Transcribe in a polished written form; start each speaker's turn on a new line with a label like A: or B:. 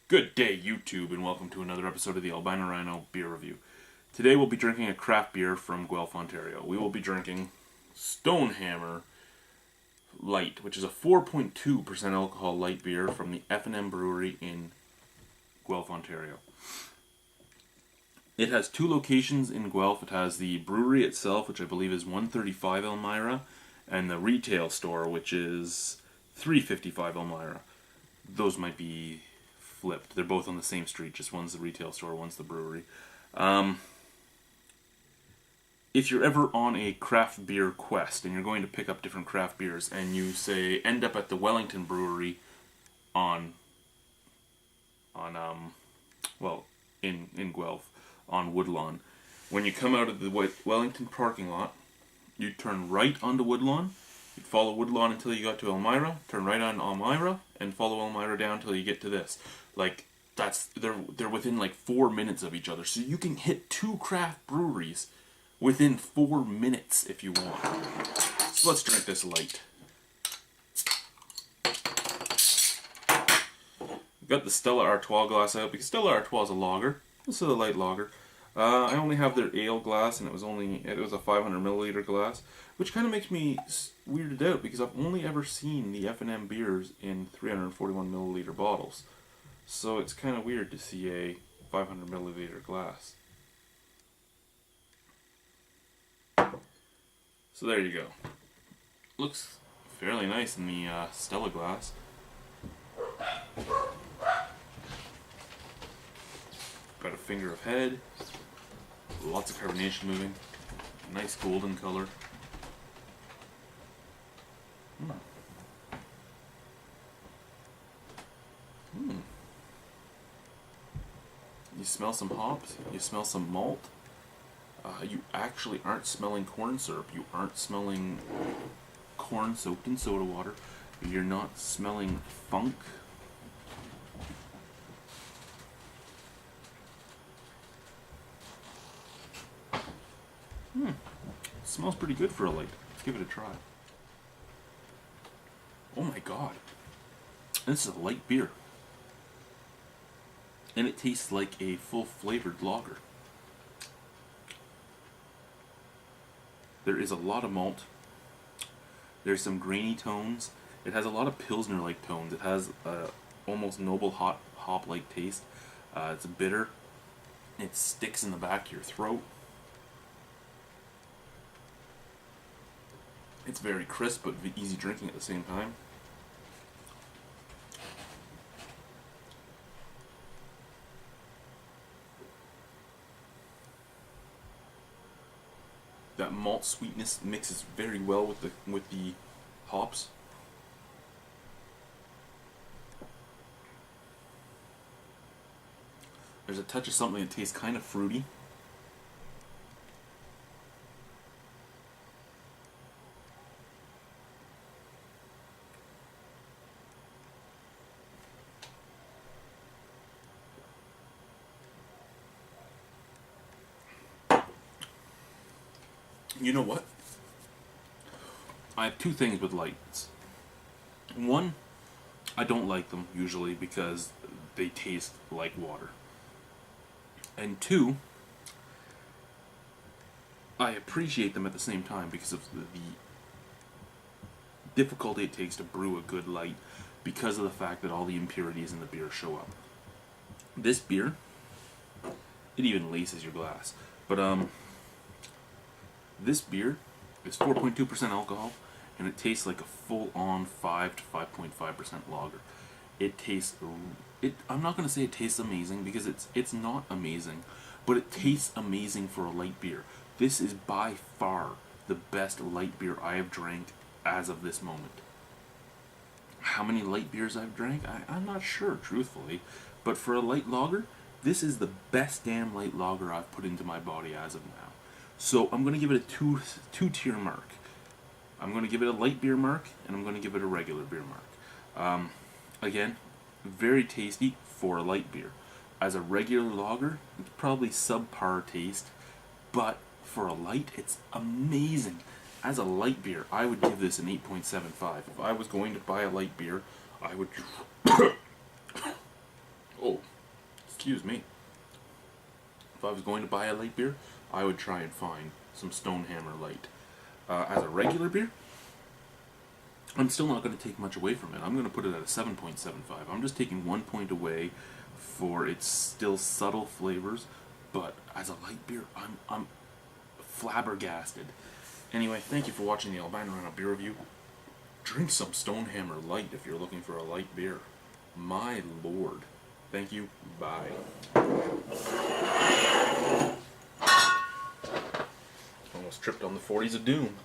A: Good day, YouTube, and welcome to another episode of the Albino Rhino beer review. Today we'll be drinking a craft beer from Guelph, Ontario. We will be drinking Stonehammer Light, which is a 4.2% alcohol light beer from the F&M Brewery in Guelph, Ontario. It has two locations in Guelph. It has the brewery itself, which I believe is 135 Elmira, and the retail store, which is 355 Elmira. Those might be flipped. They're both on the same street, just one's the retail store, one's the brewery. If you're ever on a craft beer quest and you're going to pick up different craft beers and you say end up at the Wellington Brewery in Guelph on Woodlawn, when you come out of the Wellington parking lot, you turn right onto Woodlawn. You'd follow Woodlawn until you got to Elmira, turn right on Elmira, and follow Elmira down until you get to this. They're within 4 minutes of each other, so you can hit two craft breweries within 4 minutes if you want. So let's drink this light. I've got the Stella Artois glass out because Stella Artois is a lager. This is a light lager. I only have their ale glass, and it was a 500 milliliter glass, which kind of makes me weirded out because I've only ever seen the F&M beers in 341 milliliter bottles. So it's kind of weird to see a 500 milliliter glass. So there you go. Looks fairly nice in the Stella glass. Got a finger of head. Lots of carbonation moving. Nice golden color. You smell some hops. You smell some malt. You actually aren't smelling corn syrup. You aren't smelling corn soaked in soda water. You're not smelling funk. Smells pretty good for a light. Let's give it a try. Oh my god. This is a light beer. And it tastes like a full flavored lager. There is a lot of malt. There's some grainy tones. It has a lot of Pilsner-like tones. It has almost noble hop-like taste. It's bitter. It sticks in the back of your throat. It's very crisp but easy drinking at the same time. That malt sweetness mixes very well with the hops. There's a touch of something that tastes kind of fruity. You know what? I have two things with lights. One, I don't like them usually because they taste like water. And two, I appreciate them at the same time because of the difficulty it takes to brew a good light because of the fact that all the impurities in the beer show up. This beer, it even laces your glass. But this beer is 4.2% alcohol, and it tastes like a full-on 5 to 5.5% lager. It tastes... I'm not going to say it tastes amazing, because it's not amazing, but it tastes amazing for a light beer. This is by far the best light beer I have drank as of this moment. How many light beers I've drank? I'm not sure, truthfully. But for a light lager, this is the best damn light lager I've put into my body as of now. So I'm going to give it a two-tier mark. I'm going to give it a light beer mark, and I'm going to give it a regular beer mark. Again, very tasty for a light beer. As a regular lager, it's probably subpar taste, but for a light, it's amazing. As a light beer, I would give this an 8.75. If I was going to buy a light beer, I would... Oh, excuse me. If I was going to buy a light beer, I would try and find some Stonehammer Light. As a regular beer, I'm still not going to take much away from it. I'm going to put it at a 7.75. I'm just taking 1 point away for its still subtle flavors, but as a light beer, I'm flabbergasted. Anyway, thank you for watching the Albino Rhino beer review. Drink some Stonehammer Light if you're looking for a light beer. My lord. Thank you. Bye. Almost tripped on the 40s of doom.